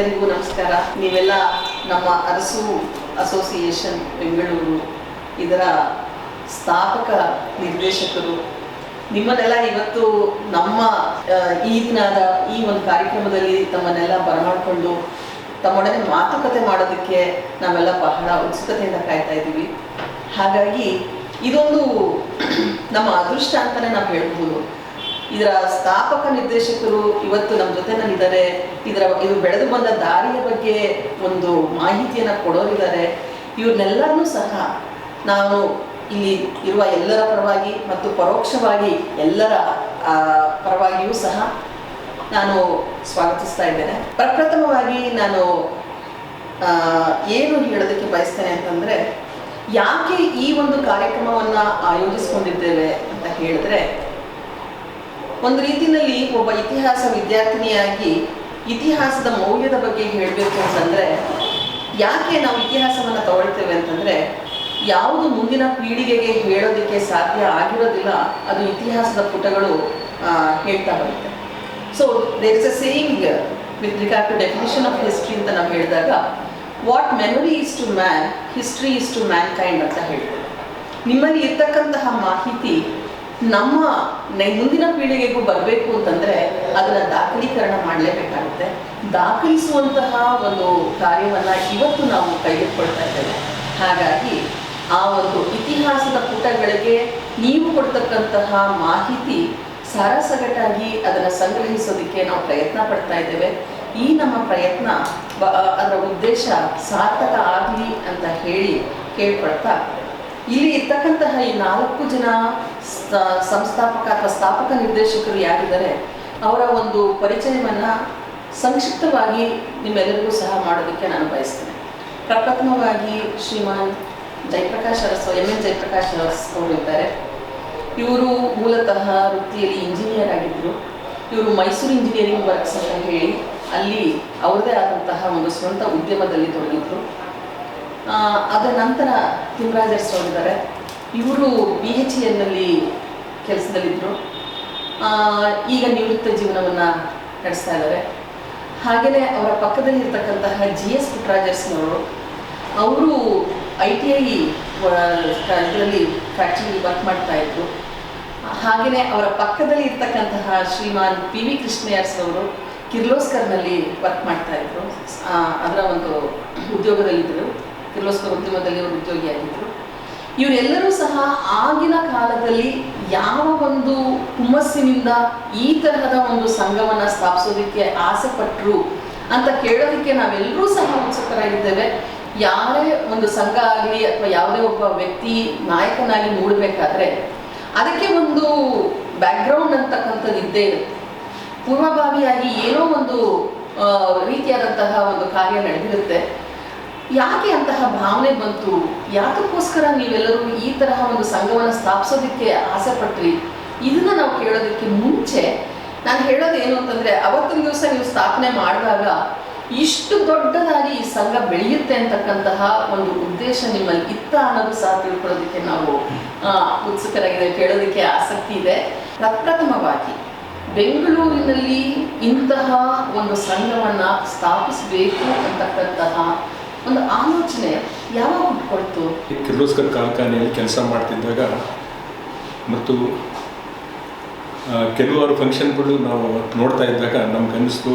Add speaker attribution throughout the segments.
Speaker 1: ಎಲ್ಲರಿಗೂ ನಮಸ್ಕಾರ. ನೀವೆಲ್ಲ ನಮ್ಮ ಅರಸು ಅಸೋಸಿಯೇಷನ್ ಬೆಂಗಳೂರು ಇದರ ಸ್ಥಾಪಕ ನಿರ್ದೇಶಕರು. ನಿಮ್ಮನ್ನೆಲ್ಲ ಇವತ್ತು ನಮ್ಮ ಈ ದಿನದ ಈ ಒಂದು ಕಾರ್ಯಕ್ರಮದಲ್ಲಿ ತಮ್ಮನ್ನೆಲ್ಲ ಬರಮಾಡಿಕೊಂಡು ತಮ್ಮೊಡನೆ ಮಾತುಕತೆ ಮಾಡೋದಕ್ಕೆ ನಾವೆಲ್ಲ ಬಹಳ ಉತ್ಸುಕತೆಯಿಂದ ಕಾಯ್ತಾ ಇದ್ದೀವಿ. ಹಾಗಾಗಿ ಇದೊಂದು ನಮ್ಮ ಅದೃಷ್ಟ ಅಂತಲೇ ನಾವು ಹೇಳ್ಬೋದು. ಇದರ ಸ್ಥಾಪಕ ನಿರ್ದೇಶಕರು ಇವತ್ತು ನಮ್ಮ ಜೊತೆನಲ್ಲಿದ್ದಾರೆ. ಇದು ಬೆಳೆದು ಬಂದ ದಾರಿಯ ಬಗ್ಗೆ ಒಂದು ಮಾಹಿತಿಯನ್ನು ಕೊಡೋರಿದ್ದಾರೆ. ಇವ್ರನ್ನೆಲ್ಲರನ್ನೂ ಸಹ ನಾನು ಇಲ್ಲಿ ಇರುವ ಎಲ್ಲರ ಪರವಾಗಿ ಮತ್ತು ಪರೋಕ್ಷವಾಗಿ ಎಲ್ಲರ ಪರವಾಗಿಯೂ ಸಹ ನಾನು ಸ್ವಾಗತಿಸ್ತಾ ಇದ್ದೇನೆ. ಪ್ರಪ್ರಥಮವಾಗಿ ನಾನು ಏನು ಹೇಳೋದಕ್ಕೆ ಬಯಸ್ತೇನೆ ಅಂತಂದರೆ, ಯಾಕೆ ಈ ಒಂದು ಕಾರ್ಯಕ್ರಮವನ್ನು ಆಯೋಜಿಸ್ಕೊಂಡಿದ್ದೇವೆ ಅಂತ ಹೇಳಿದ್ರೆ, ಒಂದು ರೀತಿಯಲ್ಲಿ ಒಬ್ಬ ಇತಿಹಾಸ ವಿದ್ಯಾರ್ಥಿನಿಯಾಗಿ ಇತಿಹಾಸದ ಮೌಲ್ಯದ ಬಗ್ಗೆ ಹೇಳಬೇಕು ಅಂತಂದರೆ, ಯಾಕೆ ನಾವು ಇತಿಹಾಸವನ್ನು ತಗೊಳ್ತೇವೆ ಅಂತಂದರೆ, ಯಾವುದು ಮುಂದಿನ ಪೀಳಿಗೆಗೆ ಹೇಳೋದಕ್ಕೆ ಸಾಧ್ಯ ಆಗಿರೋದಿಲ್ಲ ಅದು ಇತಿಹಾಸದ ಪುಟಗಳು ಹೇಳ್ತಾ ಬರುತ್ತೆ. So there is a saying with regard to definition of history ಅಂತ ನಾವು ಹೇಳಿದಾಗ, what memory is to man, history is to mankind ಅಂತ ಹೇಳ್ತೇವೆ. ನಿಮ್ಮಲ್ಲಿ ಇರ್ತಕ್ಕಂತಹ ಮಾಹಿತಿ ನಮ್ಮ ಮುಂದಿನ ಪೀಳಿಗೆಗೂ ಬರಬೇಕು ಅಂತಂದರೆ ಅದನ್ನು ದಾಖಲೀಕರಣ ಮಾಡಲೇಬೇಕಾಗುತ್ತೆ. ದಾಖಲಿಸುವಂತಹ ಒಂದು ಕಾರ್ಯವನ್ನು ಇವತ್ತು ನಾವು ಕೈಗೆತ್ತಿಕೊಳ್ತಾ ಇದ್ದೇವೆ. ಹಾಗಾಗಿ ಆ ಒಂದು ಇತಿಹಾಸದ ಪುಟಗಳಿಗೆ ನೀವು ಕೊಡ್ತಕ್ಕಂತಹ ಮಾಹಿತಿ ಸಾರಾಸಗಟಾಗಿ ಅದನ್ನು ಸಂಗ್ರಹಿಸೋದಕ್ಕೆ ನಾವು ಪ್ರಯತ್ನ ಪಡ್ತಾ ಇದ್ದೇವೆ. ಈ ನಮ್ಮ ಪ್ರಯತ್ನ ಅದರ ಉದ್ದೇಶ ಸಾರ್ಥಕ ಆಗಲಿ ಅಂತ ಹೇಳಿ ಕೇಳ್ಕೊಳ್ತಾ, ಇಲ್ಲಿ ಇರ್ತಕ್ಕಂತಹ ಈ 4 ಜನ ಸಂಸ್ಥಾಪಕ ಅಥವಾ ಸ್ಥಾಪಕ ನಿರ್ದೇಶಕರು ಯಾರಿದ್ದಾರೆ ಅವರ ಒಂದು ಪರಿಚಯವನ್ನು ಸಂಕ್ಷಿಪ್ತವಾಗಿ ನಿಮ್ಮೆಲ್ಲರಿಗೂ ಸಹ ಮಾಡೋದಕ್ಕೆ ನಾನು ಬಯಸ್ತೇನೆ. ಪ್ರಪ್ರಥಮವಾಗಿ ಶ್ರೀಮಾನ್ ಜಯಪ್ರಕಾಶ್ ಅರಸ್, ಎನ್ ಜಯಪ್ರಕಾಶ್ ಅರಸ್ ಅವರಿದ್ದಾರೆ. ಇವರು ಮೂಲತಃ ವೃತ್ತಿಯಲ್ಲಿ ಇಂಜಿನಿಯರ್ ಆಗಿದ್ದರು. ಇವರು ಮೈಸೂರು ಇಂಜಿನಿಯರಿಂಗ್ ವರ್ಕ್ಸ್ ಅಂತ ಹೇಳಿ ಅಲ್ಲಿ ಅವರದೇ ಆದಂತಹ ಒಂದು ಸ್ವಂತ ಉದ್ಯಮದಲ್ಲಿ ತೊಡಗಿದ್ರು. ಅದರ ನಂತರ ತಿಮ್ಮರಾಜರ್ಸ್ ಅವರಿದ್ದಾರೆ. ಇವರು BHELನಲ್ಲಿ ಕೆಲಸದಲ್ಲಿದ್ದರು. ಈಗ ನಿವೃತ್ತ ಜೀವನವನ್ನು ನಡೆಸ್ತಾ ಇದ್ದಾರೆ. ಹಾಗೆಯೇ ಅವರ ಪಕ್ಕದಲ್ಲಿ ಇರ್ತಕ್ಕಂತಹ GS ಪುಟ್ಟರಾಜರ್ಸ್ನವರು, ಅವರು ITI ಇದರಲ್ಲಿ ಫ್ಯಾಕ್ಟ್ರಿಯಲ್ಲಿ ವರ್ಕ್ ಮಾಡ್ತಾಯಿದ್ರು. ಹಾಗೆಯೇ ಅವರ ಪಕ್ಕದಲ್ಲಿ ಇರ್ತಕ್ಕಂತಹ ಶ್ರೀಮಾನ್ PV ಕೃಷ್ಣಯ್ಯರ್ಸ್ ಅವರು ಕಿರ್ಲೋಸ್ಕರ್ನಲ್ಲಿ ವರ್ಕ್ ಮಾಡ್ತಾಯಿದ್ರು. ಅದರ ಒಂದು ಉದ್ಯೋಗದಲ್ಲಿದ್ದರು. ಕಿರ್ಲೋಸ್ಕರ್ ಉದ್ಯಮದಲ್ಲಿ ಅವರು ಉದ್ಯೋಗಿಯಾಗಿದ್ದರು. ಇವರೆಲ್ಲರೂ ಸಹ ಆಗಿನ ಕಾಲದಲ್ಲಿ ಯಾವ ಒಂದು ಹುಮ್ಮಸ್ಸಿನಿಂದ ಈ ತರಹದ ಒಂದು ಸಂಘವನ್ನು ಸ್ಥಾಪಿಸೋದಕ್ಕೆ ಆಸೆ ಪಟ್ಟರು ಅಂತ ಕೇಳೋದಕ್ಕೆ ನಾವೆಲ್ಲರೂ ಸಹ ಉತ್ಸುಕರಾಗಿದ್ದೇವೆ. ಯಾರೇ ಒಂದು ಸಂಘ ಆಗಲಿ ಅಥವಾ ಯಾವುದೇ ಒಬ್ಬ ವ್ಯಕ್ತಿ ನಾಯಕನಾಗಿ ಮೂಡಬೇಕಾದ್ರೆ ಅದಕ್ಕೆ ಒಂದು ಬ್ಯಾಕ್ಗ್ರೌಂಡ್ ಅಂತಕ್ಕಂಥದ್ದು ಇದ್ದೇ ಇರುತ್ತೆ. ಪೂರ್ವಭಾವಿಯಾಗಿ ಏನೋ ಒಂದು ರೀತಿಯಾದಂತಹ ಒಂದು ಕಾರ್ಯ ನಡೆದಿರುತ್ತೆ. ಯಾಕೆ ಅಂತಹ ಭಾವನೆ ಬಂತು, ಯಾತಕ್ಕೋಸ್ಕರ ನೀವೆಲ್ಲರೂ ಈ ತರಹ ಒಂದು ಸಂಘವನ್ನು ಸ್ಥಾಪಿಸೋದಕ್ಕೆ ಆಸೆ ಪಟ್ರಿ, ಇದನ್ನು ನಾವು ಕೇಳೋದಕ್ಕೆ ಮುಂಚೆ ನಾನು ಹೇಳೋದು ಏನು ಅಂತಂದರೆ, ಅವತ್ತಿನ ದಿವಸ ನೀವು ಸ್ಥಾಪನೆ ಮಾಡಿದಾಗ ಇಷ್ಟು ದೊಡ್ಡದಾಗಿ ಈ ಸಂಘ ಬೆಳೆಯುತ್ತೆ ಅಂತಕ್ಕಂತಹ ಒಂದು ಉದ್ದೇಶ ನಿಮ್ಮಲ್ಲಿ ಇತ್ತ ಅನ್ನೋದು ಸಹ ತಿಳ್ಕೊಳ್ಳೋದಕ್ಕೆ ನಾವು ಉತ್ಸುಕರಾಗಿದೆ, ಕೇಳೋದಕ್ಕೆ ಆಸಕ್ತಿ ಇದೆ. ಪ್ರಪ್ರಥಮವಾಗಿ ಬೆಂಗಳೂರಿನಲ್ಲಿ ಇಂತಹ ಒಂದು ಸಂಘವನ್ನು ಸ್ಥಾಪಿಸಬೇಕು ಅಂತಕ್ಕಂತಹ ಒಂದು ಆಲೋಚನೆ ಯಾವಾಗ ಹುಟ್ಕೊಳ್ತು?
Speaker 2: ಕಿರ್ಲೋಸ್ಕರ್ ಕಾರ್ಖಾನೆಯಲ್ಲಿ ಕೆಲಸ ಮಾಡ್ತಿದ್ದಾಗ ಮತ್ತು ಕೆಲವಾರು ಫಂಕ್ಷನ್ಗಳು ನಾವು ನೋಡ್ತಾ ಇದ್ದಾಗ ನಮ್ಗನ್ನಿಸ್ತು,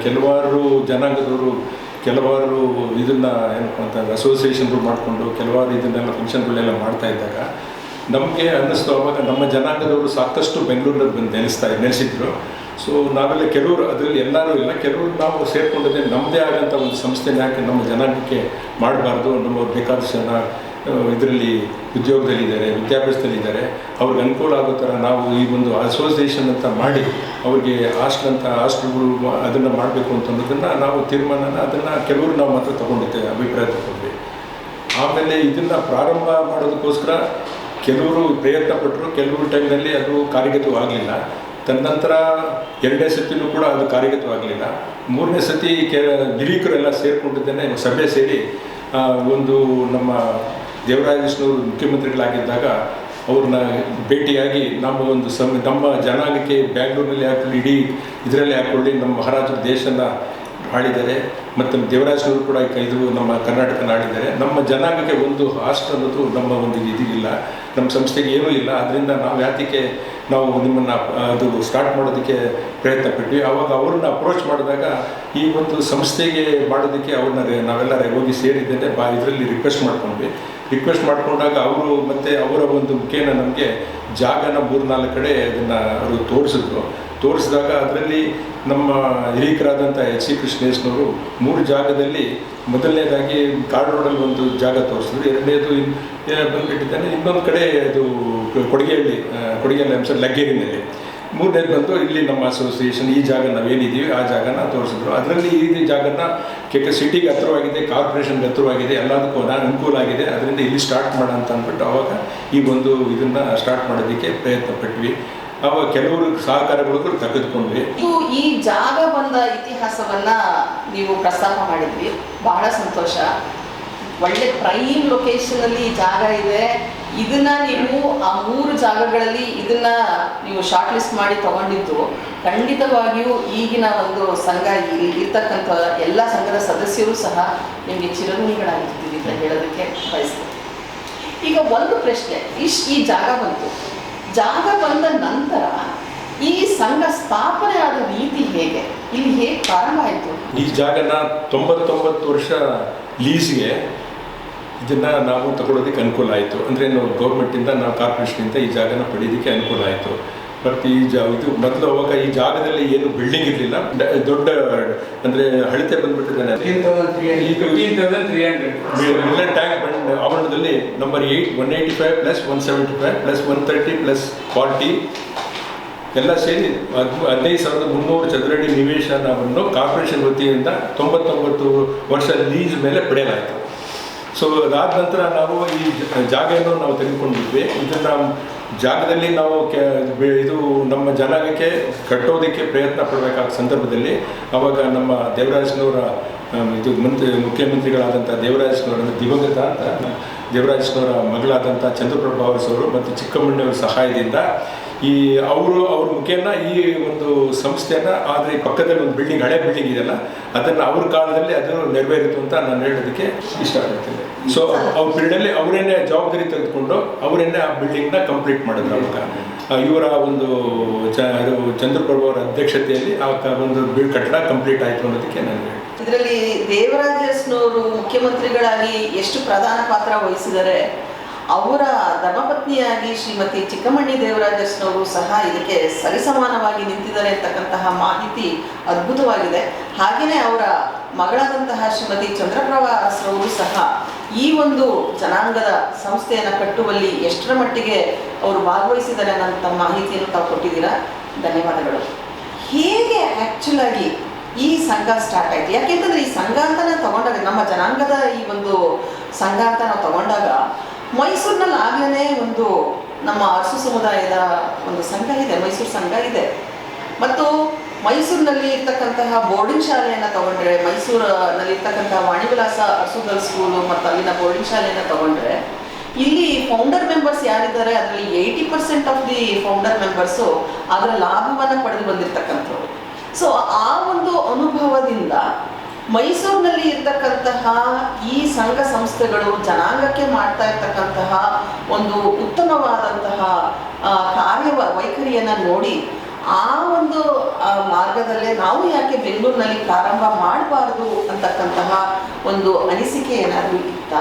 Speaker 2: ಕೆಲವಾರು ಜನಾಂಗದವರು ಕೆಲವಾರು ಇದನ್ನು ಏನಪ್ಪ ಅಂತಂದರೆ ಅಸೋಸಿಯೇಷನ್ಗಳು ಮಾಡಿಕೊಂಡು ಕೆಲವಾರು ಇದನ್ನೆಲ್ಲ ಫಂಕ್ಷನ್ಗಳೆಲ್ಲ ಮಾಡ್ತಾ ಇದ್ದಾಗ ನಮಗೆ ಅನ್ನಿಸ್ತು, ಆವಾಗ ನಮ್ಮ ಜನಾಂಗದವರು ಸಾಕಷ್ಟು ಬೆಂಗಳೂರಲ್ಲಿ ಬಂದು ನೆಲೆಸಿದ್ರು. ಸೊ ನಾವೆಲ್ಲ ಕೆಲವರು, ಅದರಲ್ಲಿ ಎಲ್ಲರೂ ಇಲ್ಲ, ಕೆಲವರು ನಾವು ಸೇರಿಕೊಂಡಿದ್ದೆ ನಮ್ಮದೇ ಆದಂಥ ಒಂದು ಸಂಸ್ಥೆನ ಯಾಕೆ ನಮ್ಮ ಜನಾಂಗಕ್ಕೆ ಮಾಡಬಾರ್ದು, ನಮ್ಮವ್ರು ಬೇಕಾದಷ್ಟು ಜನ ಇದರಲ್ಲಿ ಉದ್ಯೋಗದಲ್ಲಿದ್ದಾರೆ, ವಿದ್ಯಾಭ್ಯಾಸದಲ್ಲಿದ್ದಾರೆ, ಅವ್ರಿಗೆ ಅನುಕೂಲ ಆಗೋ ಥರ ನಾವು ಈ ಒಂದು ಅಸೋಸಿಯೇಷನ್ ಅಂತ ಮಾಡಿ ಅವ್ರಿಗೆ ಹಾಸ್ಟೆಲ್ಗಳು ಅದನ್ನು ಮಾಡಬೇಕು ಅಂತ ಅನ್ನೋದನ್ನು ನಾವು ತೀರ್ಮಾನನ ಅದನ್ನು ಕೆಲವರು ನಾವು ಮಾತ್ರ ತೊಗೊಂಡಿದ್ದೆ, ಅಭಿಪ್ರಾಯ ತಗೊಂಡ್ವಿ. ಆಮೇಲೆ ಇದನ್ನು ಪ್ರಾರಂಭ ಮಾಡೋದಕ್ಕೋಸ್ಕರ ಕೆಲವರು ಪ್ರಯತ್ನ ಪಟ್ಟರು, ಕೆಲವರು ಟೈಮ್ನಲ್ಲಿ ಅದು ಕಾರ್ಯಗತವಾಗಲಿಲ್ಲ. ತದನಂತರ 2ನೇ ಸತಿನೂ ಕೂಡ ಅದು ಕಾರ್ಯಗತವಾಗಲಿಲ್ಲ. 3ನೇ ಸತಿ ಹಿರೀಕರೆಲ್ಲ ಸೇರಿಕೊಂಡಿದ್ದೇನೆ ಸಭೆ ಸೇರಿ ಒಂದು ನಮ್ಮ ದೇವರಾಜೇಶ್ನವರು ಮುಖ್ಯಮಂತ್ರಿಗಳಾಗಿದ್ದಾಗ ಅವ್ರನ್ನ ಭೇಟಿಯಾಗಿ ನಮ್ಮ ಒಂದು ನಮ್ಮ ಜನಾಂಗಕ್ಕೆ ಬ್ಯಾಂಗ್ಳೂರಿನಲ್ಲಿ ಹಾಕೊಳ್ಳಿ, ಇಡೀ ಇದರಲ್ಲಿ ಹಾಕ್ಕೊಳ್ಳಿ, ನಮ್ಮ ಮಹಾರಾಜರ ದೇಶನ ಆಳಿದ್ದಾರೆ, ಮತ್ತು ದೇವರಾಜನವರು ಕೂಡ ಇದು ನಮ್ಮ ಕರ್ನಾಟಕನ ಆಳಿದ್ದಾರೆ. ನಮ್ಮ ಜನಾಂಗಕ್ಕೆ ಒಂದು ಹಾಸ್ಟ್ ಅನ್ನೋದು ನಮ್ಮ ಒಂದು ಇದಿಲ್ಲ, ನಮ್ಮ ಸಂಸ್ಥೆಗೆ ಏನೂ ಇಲ್ಲ. ಅದರಿಂದ ನಾವು ಯಾತಕ್ಕೆ ನಾವು ನಿಮ್ಮನ್ನು ಅದು ಸ್ಟಾರ್ಟ್ ಮಾಡೋದಕ್ಕೆ ಪ್ರಯತ್ನ ಪಟ್ವಿ. ಆವಾಗ ಅವ್ರನ್ನ ಅಪ್ರೋಚ್ ಮಾಡಿದಾಗ ಈ ಒಂದು ಸಂಸ್ಥೆಗೆ ಮಾಡೋದಕ್ಕೆ ಅವ್ರನ್ನ ನಾವೆಲ್ಲ ಹೋಗಿ ಸೇರಿದ್ದೇನೆ ಇದರಲ್ಲಿ ರಿಕ್ವೆಸ್ಟ್ ಮಾಡಿಕೊಂಡಾಗ ಅವರು ಮತ್ತು ಅವರ ಒಂದು ಮುಖೇನ ನಮಗೆ ಜಾಗನ 3-4 ಕಡೆ ಅದನ್ನು ಅವರು ತೋರಿಸಿದಾಗ ಅದರಲ್ಲಿ ನಮ್ಮ ಹಿರೀಕರಾದಂಥ ಎಚ್ ಸಿ ಕೃಷ್ಣೇಶ್ನವರು 3 ಜಾಗದಲ್ಲಿ ಮೊದಲನೇದಾಗಿ ಕಾರ್ಡ್ ರೋಡಲ್ಲಿ ಒಂದು ಜಾಗ ತೋರಿಸಿದ್ರು. ಎರಡನೇದು ಬಂದುಬಿಟ್ಟಿದ್ದಾನೆ ಇನ್ನೊಂದು ಕಡೆ ಅದು ಕೊಡಗೇಹಳ್ಳಿ ಅಂಶ ಲಗ್ಗೇರಿನಲ್ಲಿ. 3ನೇದು ಬಂದು ಇಲ್ಲಿ ನಮ್ಮ ಅಸೋಸಿಯೇಷನ್ ಈ ಜಾಗ ನಾವೇನಿದ್ದೀವಿ ಆ ಜಾಗನ ತೋರಿಸಿದ್ರು. ಅದರಲ್ಲಿ ಈ ಜಾಗನ ಸಿಟಿಗೆ ಹತ್ತಿರವಾಗಿದೆ, ಕಾರ್ಪೊರೇಷನ್ಗೆ ಹತ್ತಿರವಾಗಿದೆ, ಎಲ್ಲದಕ್ಕೂ ಅನುಕೂಲ ಆಗಿದೆ. ಅದರಿಂದ ಇಲ್ಲಿ ಸ್ಟಾರ್ಟ್ ಮಾಡೋಣ ಅಂತ ಅಂದ್ಬಿಟ್ಟು ಆವಾಗ ಈ ಒಂದು ಇದನ್ನು ಸ್ಟಾರ್ಟ್ ಮಾಡೋದಕ್ಕೆ ಪ್ರಯತ್ನ ಪಟ್ವಿ. ಆವಾಗ ಕೆಲವರು ಸಹಕಾರಗಳು ತೆಗೆದುಕೊಂಡ್ವಿ.
Speaker 1: ಈ ಜಾಗ ಬಂದ ಇತಿಹಾಸವನ್ನ ನೀವು ಪ್ರಸ್ತಾಪ ಮಾಡಿದ್ವಿ, ಬಹಳ ಸಂತೋಷ. ಒಳ್ಳೆ ಪ್ರೈಮ್ ಲೊಕೇಶನಲ್ಲಿ ಈ ಜಾಗ ಇದೆ. ಇದನ್ನ ನೀವು ಆ 3 ಜಾಗಗಳಲ್ಲಿ ಇದನ್ನ ನೀವು ಶಾರ್ಟ್ ಲಿಸ್ಟ್ ಮಾಡಿ ತಗೊಂಡಿದ್ದು ಖಂಡಿತವಾಗಿಯೂ ಈಗಿನ ಒಂದು ಸಂಘ ಇರ್ತಕ್ಕಂಥ ಎಲ್ಲ ಸಂಘದ ಸದಸ್ಯರು ಸಹ ನಿಮಗೆ ಚಿರಋಣಿಗಳಾಗಿರ್ತೀವಿ ಅಂತ ಹೇಳೋದಕ್ಕೆ ಬಯಸ್ತೀನಿ. ಈಗ ಒಂದು ಪ್ರಶ್ನೆ, ಈ ಜಾಗ ಬಂದ ನಂತರ ಈ ಸಂಘ ಸ್ಥಾಪನೆ ಆದ ರೀತಿ ಹೇಗೆ, ಇಲ್ಲಿ ಹೇಗೆ ಪ್ರಾರಂಭ ಆಯಿತು?
Speaker 2: ಈ ಜಾಗನ 99 ವರ್ಷ ಲೀಸ್ಗೆ ಇದನ್ನು ನಾವು ತಗೊಳ್ಳೋದಕ್ಕೆ ಅನುಕೂಲ ಆಯಿತು. ಅಂದರೆ ನಾವು ಗೌರ್ಮೆಂಟಿಂದ, ನಾವು ಕಾರ್ಪೊರೇಷನಿಂದ ಈ ಜಾಗನ ಪಡೆಯೋದಕ್ಕೆ ಅನುಕೂಲ ಆಯಿತು. ಬಟ್ ಇದು ಮೊದಲು ಅವಾಗ ಈ ಜಾಗದಲ್ಲಿ ಏನು ಬಿಲ್ಡಿಂಗ್ ಇರಲಿಲ್ಲ, ದೊಡ್ಡ ಅಂದರೆ ಅಳತೆ ಬಂದ್ಬಿಟ್ಟಿದ್ದಾನೆ. ಮಿಲ್ಲನ್ ಟ್ಯಾಂಕ್ ಬಂಡ್ ಆವರಣದಲ್ಲಿ ನಂಬರ್ 8 185 + 175 + 130 + 40 ಎಲ್ಲ ಸೇರಿ 15,300 ಚದರಡಿ ನಿವೇಶನವನ್ನು ಕಾರ್ಪೊರೇಷನ್ ವತಿಯಿಂದ 99 ವರ್ಷ ಲೀಸ್ ಮೇಲೆ ಪಡೆಯಲಾಯಿತು. ಸೊ ಅದಾದ ನಂತರ ನಾವು ಈ ಜಾಗವನ್ನು ನಾವು ತೆಗೆದುಕೊಂಡಿದ್ವಿ. ಇದನ್ನು ಜಾಗದಲ್ಲಿ ನಾವು ಇದು ನಮ್ಮ ಜನಾಂಗಕ್ಕೆ ಕಟ್ಟೋದಕ್ಕೆ ಪ್ರಯತ್ನ ಪಡಬೇಕಾದ ಸಂದರ್ಭದಲ್ಲಿ ಆವಾಗ ನಮ್ಮ ದೇವರಾಜನವರ ಮುಖ್ಯಮಂತ್ರಿಗಳಾದಂಥ ದೇವರಾಜನವರ ದಿವಂಗತ ದೇವರಾಜನವರ ಮಗಳಾದಂಥ ಚಂದ್ರಪ್ರಭಾ ಅವರು ಮತ್ತು ಚಿಕ್ಕಮ್ಮಣ್ಣವರ ಸಹಾಯದಿಂದ ಅವ್ರ ಮುಖೇನ ಈ ಒಂದು ಸಂಸ್ಥೆಯನ್ನು, ಆದರೆ ಪಕ್ಕದಲ್ಲಿ ಒಂದು ಬಿಲ್ಡಿಂಗ್, ಹಳೆ ಬಿಲ್ಡಿಂಗ್ ಇದೆಯಲ್ಲ, ಅದನ್ನು ಅವ್ರ ಕಾಲದಲ್ಲಿ ಅದು ನೆರವೇರಿತು ಅಂತ ನಾನು ಹೇಳೋದಕ್ಕೆ ಇಷ್ಟಪಡ್ತೀನಿ. ಸೊ ಅವ್ರ ಪೀರಿಯಡಲ್ಲಿ ಅವರೇನೆ ಜವಾಬ್ದಾರಿ ತೆಗೆದುಕೊಂಡು ಅವರೇನೆ ಆ ಬಿಲ್ಡಿಂಗ್ನ ಕಂಪ್ಲೀಟ್ ಮಾಡಿದ್ರು. ಅವಾಗ ಇವರ ಒಂದು ಚಂದ್ರಪ್ರಭು ಅವರ ಅಧ್ಯಕ್ಷತೆಯಲ್ಲಿ ಆ ಒಂದು ಕಟ್ಟಡ ಕಂಪ್ಲೀಟ್ ಆಯಿತು ಅನ್ನೋದಕ್ಕೆ ನಾನು ಹೇಳಿ.
Speaker 1: ಇದರಲ್ಲಿ ದೇವರಾಜಸ್ನವರು ಮುಖ್ಯಮಂತ್ರಿಗಳಾಗಿ ಎಷ್ಟು ಪ್ರಧಾನ ಪಾತ್ರ ವಹಿಸಿದರೆ, ಅವರ ಧರ್ಮಪತ್ನಿಯಾಗಿ ಶ್ರೀಮತಿ ಚಿಕ್ಕಮಣ್ಣಿ ದೇವರಾಜಸ್ನವರು ಸಹ ಇದಕ್ಕೆ ಸರಿಸಮಾನವಾಗಿ ನಿಂತಿದ್ದಾರೆ ಅಂತಕ್ಕಂತಹ ಮಾಹಿತಿ ಅದ್ಭುತವಾಗಿದೆ. ಹಾಗೆಯೇ ಅವರ ಮಗಳಾದಂತಹ ಶ್ರೀಮತಿ ಚಂದ್ರಪ್ರಭಾರವರು ಸಹ ಈ ಒಂದು ಜನಾಂಗದ ಸಂಸ್ಥೆಯನ್ನು ಕಟ್ಟುವಲ್ಲಿ ಎಷ್ಟರ ಮಟ್ಟಿಗೆ ಅವರು ಭಾಗವಹಿಸಿದ್ದಾರೆ ಅನ್ನೋಂಥ ಮಾಹಿತಿಯನ್ನು ತಾವು ಕೊಟ್ಟಿದ್ದೀರಾ, ಧನ್ಯವಾದಗಳು. ಹೇಗೆ ಆ್ಯಕ್ಚುಲಾಗಿ ಈ ಸಂಘ ಸ್ಟಾರ್ಟ್ ಆಯಿತು? ಯಾಕೆಂತಂದರೆ ಈ ಸಂಘ ಅಂತ ನಾವು ತಗೊಂಡಾಗ, ನಮ್ಮ ಜನಾಂಗದ ಈ ಒಂದು ಸಂಘ ಅಂತ ನಾವು ತಗೊಂಡಾಗ ಮೈಸೂರಿನಲ್ಲಿ ಆಗಲೇ ಒಂದು ನಮ್ಮ ಅರಸು ಸಮುದಾಯದ ಒಂದು ಸಂಘ ಇದೆ, ಮೈಸೂರು ಸಂಘ ಇದೆ. ಮತ್ತು ಮೈಸೂರಿನಲ್ಲಿ ಇರ್ತಕ್ಕಂತಹ ಬೋರ್ಡಿಂಗ್ ಶಾಲೆಯನ್ನು ತಗೊಂಡ್ರೆ, ಮೈಸೂರಿನಲ್ಲಿ ಇರ್ತಕ್ಕಂತಹ ವಾಣಿವಿಲಾಸ ಅರಸು ಗರ್ಲ್ಸ್ ಸ್ಕೂಲು ಮತ್ತು ಅಲ್ಲಿನ ಬೋರ್ಡಿಂಗ್ ಶಾಲೆಯನ್ನು ತಗೊಂಡ್ರೆ, ಇಲ್ಲಿ ಫೌಂಡರ್ ಮೆಂಬರ್ಸ್ ಯಾರಿದ್ದಾರೆ ಅದರಲ್ಲಿ 80% ಆಫ್ ದಿ ಫೌಂಡರ್ ಮೆಂಬರ್ಸು ಅದರ ಲಾಭವನ್ನು ಪಡೆದು ಬಂದಿರತಕ್ಕಂಥವ್ರು. ಸೊ ಆ ಒಂದು ಅನುಭವದಿಂದ ಮೈಸೂರಿನಲ್ಲಿ ಇರ್ತಕ್ಕಂತಹ ಈ ಸಂಘ ಸಂಸ್ಥೆಗಳು ಜನಾಂಗಕ್ಕೆ ಮಾಡ್ತಾ ಇರ್ತಕ್ಕಂತಹ ಒಂದು ಉತ್ತಮವಾದಂತಹ ವೈಖರಿಯನ್ನು ನೋಡಿ ಆ ಒಂದು ಮಾರ್ಗದಲ್ಲೇ ನಾವು ಯಾಕೆ ಬೆಂಗಳೂರಿನಲ್ಲಿ ಪ್ರಾರಂಭ ಮಾಡಬಾರ್ದು ಅಂತಕ್ಕಂತಹ ಒಂದು ಅನಿಸಿಕೆ ಏನಾದರೂ ಇತ್ತ?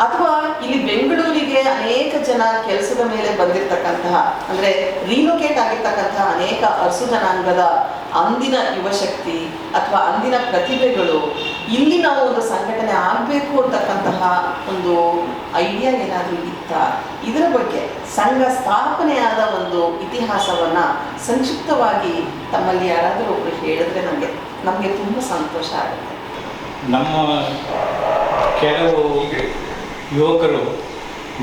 Speaker 1: ಅಥವಾ ಇಲ್ಲಿ ಬೆಂಗಳೂರಿಗೆ ಅನೇಕ ಜನ ಕೆಲಸದ ಮೇಲೆ ಬಂದಿರತಕ್ಕಂತಹ, ಅಂದರೆ ರೀಲೊಕೇಟ್ ಆಗಿರ್ತಕ್ಕಂತಹ ಅನೇಕ ಅರಸು ಜನಾಂಗದ ಅಂದಿನ ಯುವಶಕ್ತಿ ಅಥವಾ ಅಂದಿನ ಪ್ರತಿಭೆಗಳು ಇಲ್ಲಿ ನಾವು ಒಂದು ಸಂಘಟನೆ ಆಗಬೇಕು ಅಂತಕ್ಕಂತಹ ಒಂದು ಐಡಿಯಾ ಏನಾದರೂ ಇತ್ತ? ಇದರ ಬಗ್ಗೆ ಸಂಘ ಸ್ಥಾಪನೆಯಾದ ಒಂದು ಇತಿಹಾಸವನ್ನು ಸಂಕ್ಷಿಪ್ತವಾಗಿ ತಮ್ಮಲ್ಲಿ ಯಾರಾದರೂ ಒಬ್ಬರು ಹೇಳಿದ್ರೆ ನಮಗೆ ತುಂಬ ಸಂತೋಷ ಆಗುತ್ತೆ.
Speaker 3: ನಮ್ಮ ಕೆಲವು ಯುವಕರು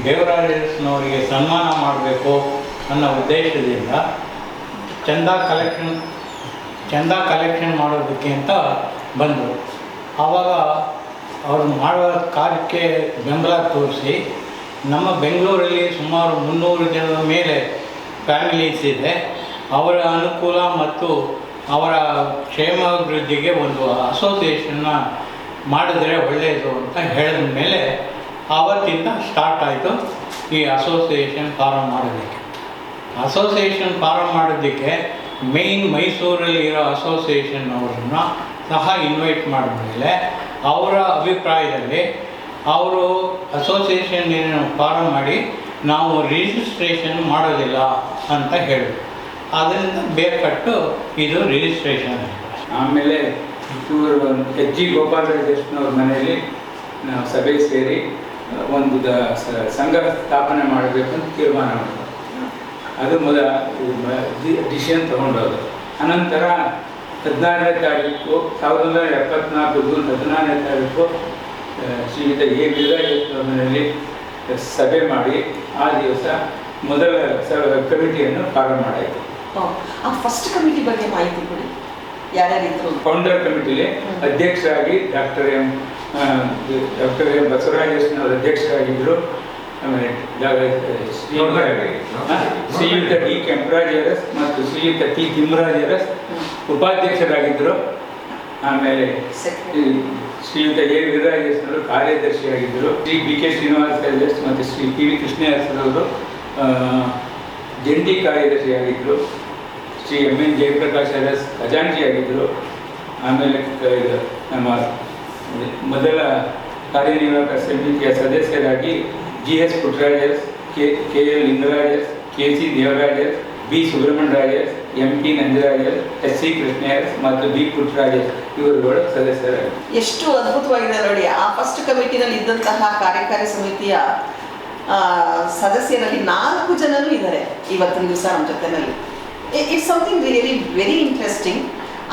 Speaker 3: ದೇವರಾಜಸ್ನವರಿಗೆ ಸನ್ಮಾನ ಮಾಡಬೇಕು ಅನ್ನೋ ಉದ್ದೇಶದಿಂದ ಚಂದ ಕಲೆಕ್ಷನ್ ಮಾಡೋದಕ್ಕೆ ಅಂತ ಬಂದರು. ಆವಾಗ ಅವರು ಮಾಡುವ ಕಾರ್ಯಕ್ಕೆ ಬೆಂಬಲ ತೋರಿಸಿ ನಮ್ಮ ಬೆಂಗಳೂರಲ್ಲಿ ಸುಮಾರು 300 ಜನರ ಮೇಲೆ ಫ್ಯಾಮಿಲೀಸ್ ಇದೆ. ಅವರ ಅನುಕೂಲ ಮತ್ತು ಅವರ ಕ್ಷೇಮಾಭಿವೃದ್ಧಿಗೆ ಒಂದು ಅಸೋಸಿಯೇಷನ್ನ ಮಾಡಿದ್ರೆ ಒಳ್ಳೆಯದು ಅಂತ ಹೇಳಿದ ಮೇಲೆ ಆವತ್ತಿಂದ ಸ್ಟಾರ್ಟ್ ಆಯಿತು ಈ ಅಸೋಸಿಯೇಷನ್ ಫಾರಮ್ ಮಾಡೋದಕ್ಕೆ. ಅಸೋಸಿಯೇಷನ್ ಫಾರಮ್ ಮಾಡೋದಕ್ಕೆ ಮೇಯ್ನ್ ಮೈಸೂರಲ್ಲಿರೋ ಅಸೋಸಿಯೇಷನ್ ಅವರನ್ನು ಸಹ ಇನ್ವೈಟ್ ಮಾಡಿದ್ಮೇಲೆ ಅವರ ಅಭಿಪ್ರಾಯದಲ್ಲಿ ಅವರು ಅಸೋಸಿಯೇಷನ್ ಫಾರಮ್ ಮಾಡಿ ನಾವು ರಿಜಿಸ್ಟ್ರೇಷನ್ ಮಾಡೋದಿಲ್ಲ ಅಂತ ಹೇಳಿದ್ರು. ಅದರಿಂದ ಬೇರ್ಪಟ್ಟು ಇದು ರಿಜಿಸ್ಟ್ರೇಷನ್.
Speaker 4: ಆಮೇಲೆ ಇವರು ಎಚ್ ಜಿ ಗೋಪಾಲರಾಜೇಶ್ನವ್ರ ಮನೆಯಲ್ಲಿ ನಾವು ಸಭೆ ಸೇರಿ ಒಂದು ಸಂಘ ಸ್ಥಾಪನೆ ಮಾಡಬೇಕಂತ ತೀರ್ಮಾನ ಮಾಡಿದ್ರು. ಅದು ಡಿಸಿಷನ್ ತಗೊಂಡೋದು. ಅನಂತರ 14ನೇ ತಾರೀಕು 1974 ಜೂನ್ 14ನೇ ತಾರೀಕು ಶ್ರೀಯುತ ಎ ವೀರರಾಜೇಶ್ವರ ಮನೆಯಲ್ಲಿ ಸಭೆ ಮಾಡಿ ಆ ದಿವಸ ಮೊದಲ ಕಮಿಟಿಯನ್ನು ಫಾರಮ್ ಮಾಡಾಯಿತು.
Speaker 1: ಆ ಫಸ್ಟ್ ಕಮಿಟಿ ಬಗ್ಗೆ ಮಾಹಿತಿ ಕೊಡಿ. ಯಾರ್ಯಾರಿದ್ರು?
Speaker 4: ಫೌಂಡರ್ ಕಮಿಟಿಲಿ ಅಧ್ಯಕ್ಷರಾಗಿ ಡಾಕ್ಟರ್ ಎಂ ಬಸವರಾಜೇಶ್ವರ ಅಧ್ಯಕ್ಷರಾಗಿದ್ದರು. ಆಮೇಲೆ ಶ್ರೀಯುತ ಡಿ ಕೆಂಪರಾಜ್ ಅರಸ್ ಮತ್ತು ಶ್ರೀಯುತ ಟಿ ತಿಮ್ಮರಾಜ್ ಅರಸ್ ಉಪಾಧ್ಯಕ್ಷರಾಗಿದ್ದರು. ಆಮೇಲೆ ಶ್ರೀಯುತ ಎ ವೀರರಾಜೇಶ್ವರರು ಕಾರ್ಯದರ್ಶಿಯಾಗಿದ್ದರು. ಶ್ರೀ ಬಿ ಕೆ ಶ್ರೀನಿವಾಸ ಅರಸ್ ಮತ್ತು ಶ್ರೀ ಪಿ ವಿ ಕೃಷ್ಣ ಅರಸರವರು ಜಂಟಿ ಕಾರ್ಯದರ್ಶಿಯಾಗಿದ್ದರು. ಶ್ರೀ ಎಂ ಎನ್ ಜಯಪ್ರಕಾಶ್ ಅರಸ್ ಖಜಾಂಚಿಯಾಗಿದ್ದರು. ಆಮೇಲೆ ನಮ್ಮ ಮೊದಲ ಕಾರ್ಯನಿರ್ವಾಹಕ ಸಮಿತಿಯ ಸದಸ್ಯರಾಗಿ G S Puttarajas, K L Lingarajas, K C Devarajas, B Subrahmanyarajas, M P Nanjarajas, S C Krishnayas ಮತ್ತು ಬಿ ಪುಟ್ಟರಾಜಸ್ ಇವರುಗಳು ಸದಸ್ಯರಾಗಿದ್ದರು.
Speaker 1: ಎಷ್ಟು ಅದ್ಭುತವಾಗಿದೆ ನೋಡಿ. ಆ ಫಸ್ಟ್ ಕಮಿಟಿನಲ್ಲಿ ಇದ್ದಂತಹ ಕಾರ್ಯಕಾರಿ ಸಮಿತಿಯ ಸದಸ್ಯರಲ್ಲಿ 4 ಜನರು ಇದ್ದಾರೆ ಇವತ್ತಿನ ದಿವಸ ನಮ್ಮ ಜೊತೆಯಲ್ಲಿ. It's something really very interesting.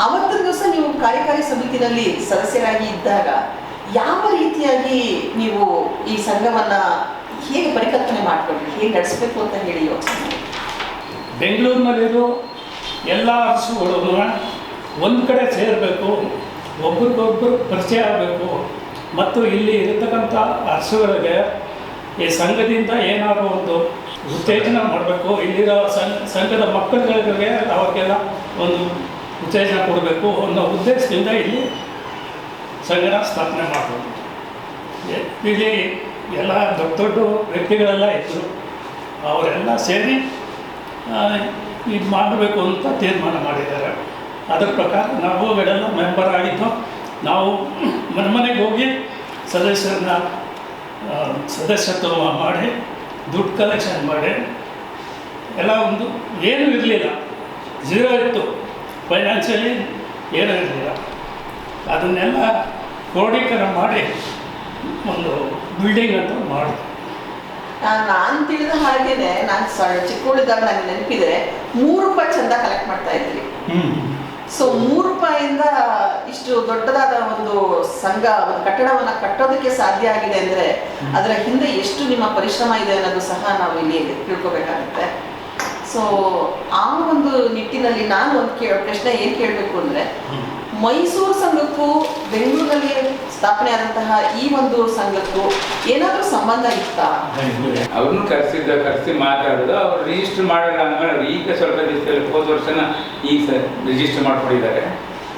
Speaker 1: ಅವತ್ತಿನ ದಿವಸ ನೀವು ಕಾರ್ಯಕಾರಿ ಸಮಿತಿನಲ್ಲಿ ಸದಸ್ಯರಾಗಿ ಇದ್ದಾಗ ಯಾವ ರೀತಿಯಾಗಿ ನೀವು ಈ ಸಂಘವನ್ನು ಹೇಗೆ ಪರಿಕಲ್ಪನೆ ಮಾಡಿಕೊಂಡ್ರಿ, ಹೇಗೆ ನಡೆಸಬೇಕು ಅಂತ ಹೇಳಿ ಯೋಚನೆ?
Speaker 5: ಬೆಂಗಳೂರಿನಲ್ಲಿರೋ ಎಲ್ಲ ಹಸುಗಳು ಒಂದು ಕಡೆ ಸೇರಬೇಕು, ಒಬ್ರಿಗೊಬ್ಬರು ಪರಿಚಯ ಆಗಬೇಕು ಮತ್ತು ಇಲ್ಲಿ ಇರತಕ್ಕಂಥ ಹಸುಗಳಿಗೆ ಈ ಸಂಘದಿಂದ ಏನಾದರೂ ಒಂದು ಉತ್ತೇಜನ ಮಾಡಬೇಕು. ಇಲ್ಲಿರೋ ಸಂಘದ ಮಕ್ಕಳುಗಳಿಗೆ ಅವ್ರಿಗೆಲ್ಲ ಒಂದು ಉತ್ತೇಜನ ಕೊಡಬೇಕು ಅನ್ನೋ ಉದ್ದೇಶದಿಂದ ಇಲ್ಲಿ ಸಂಘನ ಸ್ಥಾಪನೆ ಮಾಡಬೇಕು. ಇಲ್ಲಿ ಎಲ್ಲ ದೊಡ್ಡ ದೊಡ್ಡ ವ್ಯಕ್ತಿಗಳೆಲ್ಲ ಇದ್ದರು. ಅವರೆಲ್ಲ ಸೇರಿ ಇದು ಮಾಡಬೇಕು ಅಂತ ತೀರ್ಮಾನ ಮಾಡಿದ್ದಾರೆ. ಅದರ ಪ್ರಕಾರ ನಾವುಗಳೆಲ್ಲ ಮೆಂಬರ್ ಆಗಿದ್ದು ನಾವು ಮನೆಗೆ ಹೋಗಿ ಸದಸ್ಯರನ್ನ ಸದಸ್ಯತ್ವ ಮಾಡಿ ದುಡ್ಡು ಕಲೆಕ್ಷನ್ ಮಾಡಿ ಎಲ್ಲ ಒಂದು ಏನೂ ಇರಲಿಲ್ಲ, ಝೀರೋ ಇತ್ತು. ಫೈನಾನ್ಷಿಯಲಿ ಏನೂ ಇರಲಿಲ್ಲ. ಅದನ್ನೆಲ್ಲ ಕ್ರೋಢೀಕರಣ ಮಾಡಿ ಒಂದು ಬಿಲ್ಡಿಂಗ್ ಅಂತ ಮಾಡಿ
Speaker 1: ನಾನು ತಿಳಿದ ಹಾಗೇನೆ ನಾನು ಚಿಕ್ಕವಳಿದ್ದಾಗ ನನಗೆ ನೆನಪಿದ್ರೆ ₹3 ಚಂದ ಕಲೆಕ್ಟ್ ಮಾಡ್ತಾ ಇದ್ರಿ. ಸೊ ₹3 ಇಷ್ಟು ದೊಡ್ಡದಾದ ಒಂದು ಸಂಘ, ಒಂದು ಕಟ್ಟಡವನ್ನು ಕಟ್ಟೋದಕ್ಕೆ ಸಾಧ್ಯ ಆಗಿದೆ ಅಂದರೆ ಅದರ ಹಿಂದೆ ಎಷ್ಟು ನಿಮ್ಮ ಪರಿಶ್ರಮ ಇದೆ ಅನ್ನೋದು ಸಹ ನಾವು ಇಲ್ಲಿ ತಿಳ್ಕೊಬೇಕಾಗುತ್ತೆ. ಸೊ ಆ ಒಂದು ನಿಟ್ಟಿನಲ್ಲಿ ನಾನು ಒಂದು ಪ್ರಶ್ನೆ ಏನು ಕೇಳಬೇಕು ಅಂದರೆ, ಮೈಸೂರು ಸಂಘಕ್ಕೂ ಬೆಂಗಳೂರಲ್ಲಿ ಸ್ಥಾಪನೆ ಆದಂತಹ ಈ ಒಂದು ಸಂಘಕ್ಕೂ ಏನಾದರೂ ಸಂಬಂಧ ಇತ್ತಾ?
Speaker 4: ಅವ್ರನ್ನೂ ಕರೆಸಿ ಮಾತಾಡೋದು. ಅವ್ರು ರಿಜಿಸ್ಟರ್ ಮಾಡೋಣ ಅಂದ್ಮೇಲೆ ಅವ್ರು ಈಗ ಸ್ವಲ್ಪ ದಿವಸದಲ್ಲಿ ಹೋದ ವರ್ಷನ ಈಗ ರಿಜಿಸ್ಟರ್ ಮಾಡ್ಕೊಂಡಿದ್ದಾರೆ.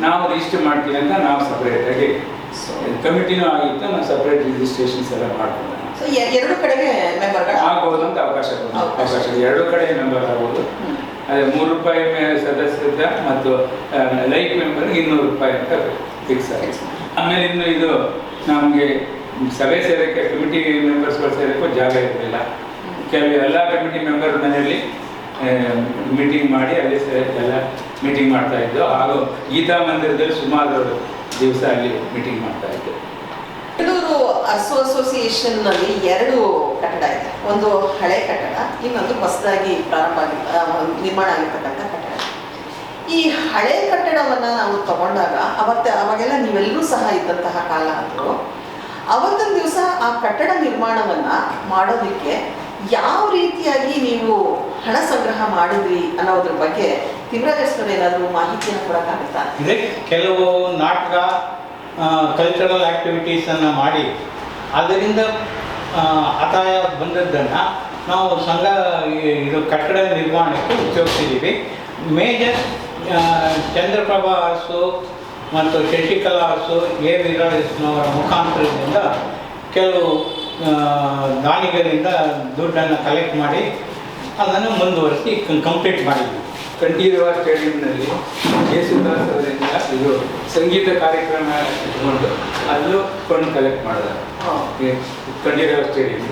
Speaker 4: ನಾವು ರಿಜಿಸ್ಟರ್ ಮಾಡ್ತೀವಿ ಅಂತ ನಾವು ಸಪ್ರೇಟಾಗಿ ಕಮಿಟಿನೂ ಆಗಿತ್ತು. ನಾವು ಸಪ್ರೇಟ್ ರಿಜಿಸ್ಟ್ರೇಷನ್ಸ್ ಎಲ್ಲ ಮಾಡ್ಕೊಂಡೆ.
Speaker 1: ಸೊ ಎರಡು ಕಡೆಗೆ ಮೆಂಬರ್ಗಳು
Speaker 4: ಆಗ್ಬೋದು ಅಂತ ಅವಕಾಶ ಎರಡು ಕಡೆ ಮೆಂಬರ್ ಆಗ್ಬೋದು. ಅದೇ ₹3 ಸದಸ್ಯತ್ವ ಮತ್ತು ಲೈಫ್ ಮೆಂಬರ್ಗೆ ₹200 ಅಂತ ಫಿಕ್ಸ್ ಆಗಿದೆ. ಆಮೇಲೆ ಇನ್ನು ಇದು ನಮಗೆ ಸಭೆ ಸೇರೋಕ್ಕೆ ಕಮಿಟಿ ಮೆಂಬರ್ಸ್ಗಳು ಸೇರೋಕ್ಕೂ ಜಾಗ ಇರಲಿಲ್ಲ. ಎಲ್ಲ ಕಮಿಟಿ ಮೆಂಬರ್ ಮನೆಯಲ್ಲಿ ಮೀಟಿಂಗ್ ಮಾಡಿ ಅಲ್ಲಿ ಎಲ್ಲ ಮೀಟಿಂಗ್ ಮಾಡ್ತಾಯಿದ್ದು. ಹಾಗೂ ಗೀತಾ ಮಂದಿರದಲ್ಲಿ ಸುಮಾರು ದಿವಸ ಅಲ್ಲಿ ಮೀಟಿಂಗ್ ಮಾಡ್ತಾಯಿದ್ದು.
Speaker 1: ಬೆಂಗಳೂರು ಅಸೋಸಿಯೇಷನ್ನಲ್ಲಿ 2 ಕಟ್ಟಡ ಇದೆ. ಒಂದು ಹಳೆ ಕಟ್ಟಡ, ಇನ್ನೊಂದು ಹೊಸದಾಗಿ ನಿರ್ಮಾಣ ಆಗಿರ್ತಕ್ಕಂಥ ಕಟ್ಟಡ. ಈ ಹಳೆ ಕಟ್ಟಡವನ್ನು ನಾವು ತಗೊಂಡಾಗ ಅವಾಗೆಲ್ಲ ನೀವೆಲ್ಲರೂ ಸಹ ಇದ್ದಂತಹ ಕಾಲ ಅಂದರು. ಅವತ್ತಿನ ದಿವಸ ಆ ಕಟ್ಟಡ ನಿರ್ಮಾಣವನ್ನು ಮಾಡೋದಕ್ಕೆ ಯಾವ ರೀತಿಯಾಗಿ ನೀವು ಹಣ ಸಂಗ್ರಹ ಮಾಡಿದ್ರಿ ಅನ್ನೋದ್ರ ಬಗ್ಗೆ ತಿಮ್ಮರಾಜೇಶ್ವರ ಏನಾದರೂ ಮಾಹಿತಿಯನ್ನು ಕೊಡೋಕ್ಕಾಗುತ್ತಾ?
Speaker 3: ಕೆಲವು ನಾಟಕ ಕಲ್ಚರಲ್ ಆ್ಯಕ್ಟಿವಿಟೀಸನ್ನು ಮಾಡಿ ಅದರಿಂದ ಆದಾಯ ಬಂದದ್ದನ್ನು ನಾವು ಸಂಘ ಇದು ಕಟ್ಟಡ ನಿರ್ಮಾಣಕ್ಕೆ ಉಪಯೋಗಿಸಿದ್ದೀವಿ. ಮೇಜರ್ ಚಂದ್ರಪ್ರಭಾ ಅರಸು ಮತ್ತು ಶಶಿಕಲಾ ಅರಸು ಎ ವೀರರಾಜನವರ ಮುಖಾಂತರದಿಂದ ಕೆಲವು ದಾನಿಗಳಿಂದ ದುಡ್ಡನ್ನು ಕಲೆಕ್ಟ್ ಮಾಡಿ ಅದನ್ನು ಮುಂದುವರಿಸಿ ಕಂಪ್ಲೀಟ್ ಮಾಡಿದ್ವಿ.
Speaker 4: ಕಂಠೀರವ ಸ್ಟೇಡಿಯಂನಲ್ಲಿ ಯೇಸುದಾಸ್ ಅವರಿಂದ ಇದು ಸಂಗೀತ ಕಾರ್ಯಕ್ರಮ ಇಟ್ಕೊಂಡು ಅಲ್ಲೂ ಫಂಡ್ ಕಲೆಕ್ಟ್ ಮಾಡಿದ ಕಂಠೀರವ ಸ್ಟೇಡಿಯಂ.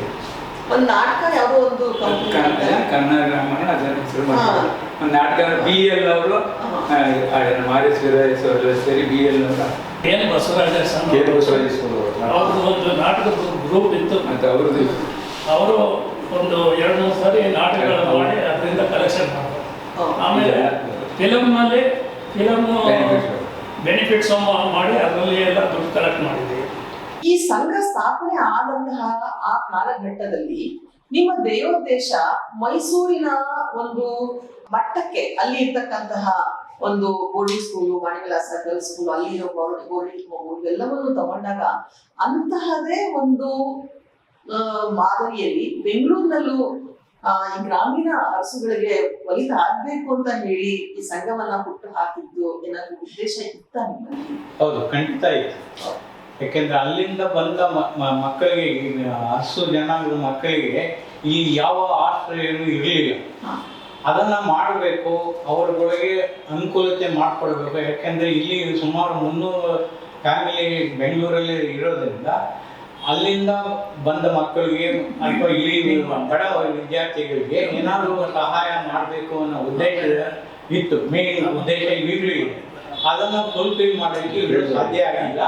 Speaker 1: ಒಂದು ನಾಟಕ ಯಾವುದೋ ಒಂದು
Speaker 4: ಕನ್ನಡ ರಾಮಾಯಣ ಅದರ ಹೆಸರು ಮಾಡ್ತಾರೆ. ಒಂದು ನಾಟಕ BL ಅವರು ಮಾರಿಸ್ ವೀರರಾಜ್ ಅವರೆಲ್ಲ ಸೇರಿ BL ಅವರು
Speaker 5: ಏನು ಬಸವರಾಜ ಅವ್ರದ್ದು ಒಂದು ನಾಟಕದ ಗ್ರೂಪ್ ಇತ್ತು.
Speaker 4: ಮತ್ತು ಅವ್ರದ್ದು
Speaker 5: ಅವರು ಒಂದು 2-3 ಸಾರಿ ನಾಟಕಗಳನ್ನು ಮಾಡಿ ಅದರಿಂದ ಕಲೆಕ್ಷನ್ ಮಾಡಿದ್ರು. ಆಮೇಲೆ ಫಿಲಮ್ನಲ್ಲಿ ಬೆನಿಫಿಟ್ಸ್ ಮಾಡಿ ಅದರಲ್ಲಿ ಎಲ್ಲ ದುಡ್ಡು ಕಲೆಕ್ಟ್ ಮಾಡಿದ್ವಿ.
Speaker 1: ಈ ಸಂಘ ಸ್ಥಾಪನೆ ಆದಂತಹ ಆ ಕಾಲಘಟ್ಟದಲ್ಲಿ ನಿಮ್ಮ ದೇವೋದ್ದೇಶ ಮೈಸೂರಿನ ಒಂದು ಮಟ್ಟಕ್ಕೆ ಅಲ್ಲಿ ಇರ್ತಕ್ಕಂತಹ ಒಂದು boarding school, Vanivilasa girls school, ಅಲ್ಲಿರೋ ಬೋರ್ಡಿಂಗ್ ಹೋಗು ಇವೆಲ್ಲವನ್ನು ತಗೊಂಡಾಗ ಅಂತಹದೇ ಒಂದು ಮಾದರಿಯಲ್ಲಿ ಬೆಂಗಳೂರಿನಲ್ಲೂ ಈ ಗ್ರಾಮೀಣ ಅರಸುಗಳಿಗೆ ಒಲಿತ ಆಗ್ಬೇಕು ಅಂತ ಹೇಳಿ ಈ ಸಂಘವನ್ನ ಹುಟ್ಟು ಹಾಕಿದ್ದು ಏನಾದ್ರು ಉದ್ದೇಶ ಇತ್ತ ನಿಮ್ಮಲ್ಲಿ?
Speaker 3: ಹೌದು, ಖಂಡಿತ ಇತ್ತು. ಯಾಕೆಂದ್ರೆ ಅಲ್ಲಿಂದ ಬಂದ ಮಕ್ಕಳಿಗೆ, ಅರಸು ಜನಾಂಗದ ಮಕ್ಕಳಿಗೆ ಈ ಯಾವ ಆಶ್ರಯವೂ ಇರಲಿಲ್ಲ. ಅದನ್ನ ಮಾಡಬೇಕು, ಅವ್ರಗಳಿಗೆ ಅನುಕೂಲತೆ ಮಾಡಿಕೊಡ್ಬೇಕು. ಯಾಕೆಂದ್ರೆ ಇಲ್ಲಿ ಸುಮಾರು 300 ಫ್ಯಾಮಿಲಿ ಬೆಂಗಳೂರಲ್ಲಿ ಇರೋದ್ರಿಂದ ಅಲ್ಲಿಂದ ಬಂದ ಮಕ್ಕಳಿಗೆ ಅಥವಾ ಇಲ್ಲಿ ಬಡ ವಿದ್ಯಾರ್ಥಿಗಳಿಗೆ ಏನಾದರೂ ಸಹಾಯ ಮಾಡಬೇಕು ಅನ್ನೋ ಉದ್ದೇಶ ಇತ್ತು. ಮೇನ್ ಉದ್ದೇಶ ಈಗಲೂ ಇದೆ. ಅದನ್ನು ಫುಲ್ಫಿಲ್ ಮಾಡೋಕ್ಕೆ ಇವರು ಸಾಧ್ಯ ಆಗಿಲ್ಲ.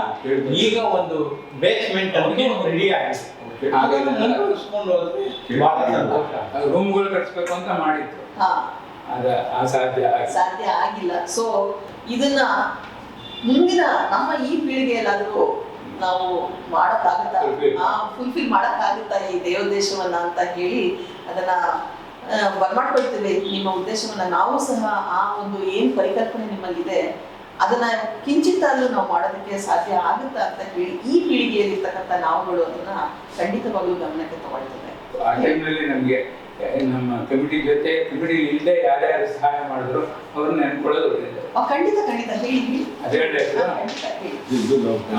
Speaker 3: ಈಗ ಒಂದು ಬೇಸ್ಮೆಂಟ್ ಅಲ್ಲಿ ರೆಡಿ ಆಗಿದೆ. ಅದನ್ನು ಮುಂದುವರಿಸ್ಕೊಂಡು ಹೋದ್ರೆ ಬಹಳ ಸಂತೋಷ.
Speaker 4: ರೂಮ್ಗಳು ಕಟ್ಸ್ಬೇಕು ಅಂತ ಮಾಡಿತ್ತು,
Speaker 1: ಸಾಧ್ಯ ಆಗಿಲ್ಲ. ಸೊ ಇದನ್ನ ಮುಂದಿನ ನಮ್ಮ ಈ ಪೀಳಿಗೆಯಲ್ಲಾದ್ರೂ ನಾವು ಮಾಡಕ್ಕಾಗುತ್ತಾ, ಫುಲ್ಫಿಲ್ ಮಾಡಕ್ಕಾಗುತ್ತಾ ಈ ದೇವೋದ್ದೇಶವನ್ನ ಅಂತ ಹೇಳಿ ಅದನ್ನ ಬರ್ಮಾಡ್ಕೊಳ್ತೀವಿ. ನಿಮ್ಮ ಉದ್ದೇಶವನ್ನ ನಾವು ಸಹ ಆ ಒಂದು ಏನ್ ಪರಿಕಲ್ಪನೆ ನಿಮ್ಮಲ್ಲಿದೆ ಅದನ್ನ ಕಿಂಚಿತ್ತಾದ್ರೂ ನಾವು ಮಾಡೋದಕ್ಕೆ ಸಾಧ್ಯ ಆಗುತ್ತಾ ಅಂತ ಹೇಳಿ ಈ ಪೀಳಿಗೆಯಲ್ಲಿರ್ತಕ್ಕಂಥ ನಾವುಗಳು ಅದನ್ನ ಖಂಡಿತವಾಗ್ಲೂ ಗಮನಕ್ಕೆ ತಗೊಳ್ತೇವೆ.
Speaker 4: ಆ ಟೈಮ್ನಲ್ಲಿ ನಮಗೆ ನಮ್ಮ ಕಮಿಟಿ ಜೊತೆ ಕಮಿಟಿ ಇಲ್ಲದೆ ಯಾರ್ಯಾರು ಸಹಾಯ ಮಾಡಿದ್ರು ಅವ್ರನ್ನ ನೆನ್ಕೊಳ್ಳೋದು ಒಳ್ಳೆಯದು.
Speaker 1: ಖಂಡಿತ ಹೇಳಿ